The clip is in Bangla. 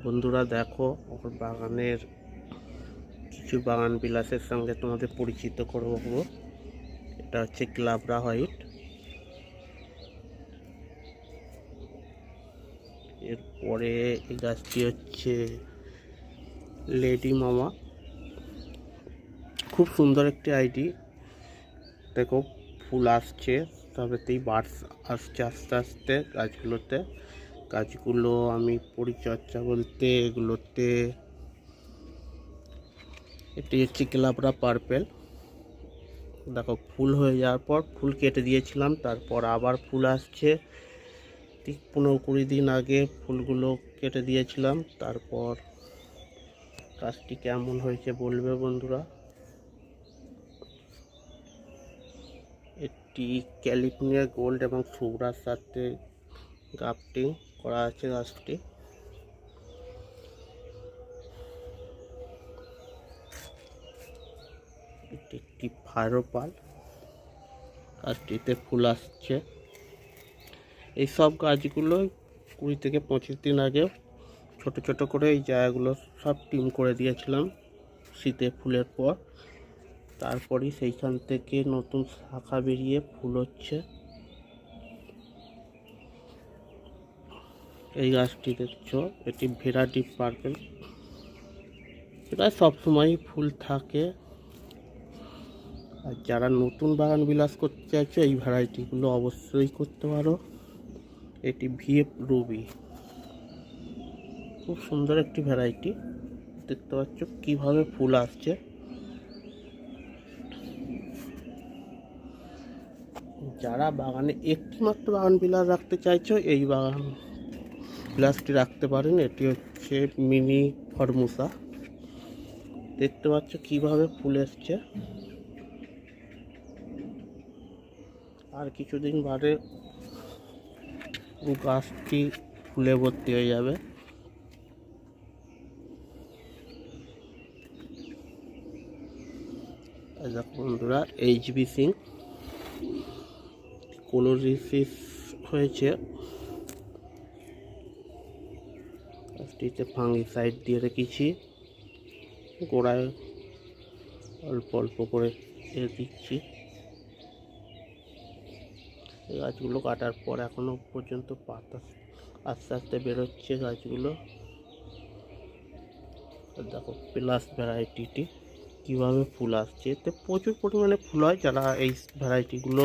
বন্ধুরা দেখো, ওর বাগানের কিছু বাগান বিলাসের সঙ্গে তোমাদের পরিচিত করবো। এটা হচ্ছে গ্লাবরা হোয়াইট। এরপরে এই গাছটি হচ্ছে লেডি মামা। খুব সুন্দর একটি আইডি। দেখো, ফুল আসছে, তবেতেই বার্ডস আসছে আস্তে আস্তে গাছগুলো আমি পরিচর্যা বলতে এগুলোতে এটি হচ্ছে গ্লাবরা পার্পেল। দেখো, ফুল হয়ে যাওয়ার পর ফুল কেটে দিয়েছিলাম, তারপর আবার ফুল আসছে। ঠিক 15-20 দিন আগে ফুলগুলো কেটে দিয়েছিলাম। তারপর গাছটি কেমন হয়েছে বলবে বন্ধুরা। এটি ক্যালিফোর্নিয়া গোল্ড এবং সুগ্রার সাথে গ্রাফটিং করা আছে গাছটি। এটি একটি ফায়ারপাল, গাছটিতে ফুল আসছে। এই সব গাছগুলো 20 থেকে 25 দিন আগে ছোট ছোট করে এই জায়গাগুলো সব টিম করে দিয়েছিলাম শীতে ফুলের পর। তারপরই সেইখান থেকে নতুন শাখা বেরিয়ে ফুল হচ্ছে। এই গাছটি দেখছো, এটি ভেরাইটি পার্পেল। এটা সবসময়ই ফুল থাকে। আর যারা নতুন বাগান বিলাস করতে চাইছো, এই ভ্যারাইটিগুলো অবশ্যই করতে পারো। এটি ভিএফ রুবি, খুব সুন্দর একটি ভ্যারাইটি। দেখতে পাচ্ছ কিভাবে ফুল আসছে। যারা বাগানে একটি মাত্র বাগান বিলাস রাখতে চাইছো, এই বাগান বিলাসটি রাখতে পারেন। এটি হচ্ছে মিনি ফরমুসা। দেখতে পাচ্ছ কিভাবে ফুল এসছে। আর কিছুদিন বাদে গাছটি ফুলে ভর্তি হয়ে যাবে। দেখো বন্ধুরা, এইচবি সিং কোলোরিসিস হয়েছে। গাছটিতে ফাঙ্গিসাইড দিয়ে রেখেছি, গোড়ায় অল্প অল্প করে দিচ্ছি। গাছগুলো কাটার পর এখনো পর্যন্ত পাতা আস্তে আস্তে বেরোচ্ছে গাছগুলো। দেখো প্লাস ভ্যারাইটিটি কিভাবে ফুল আসছে। এতে প্রচুর পরিমাণে ফুল হয়। যারা এই ভ্যারাইটিগুলো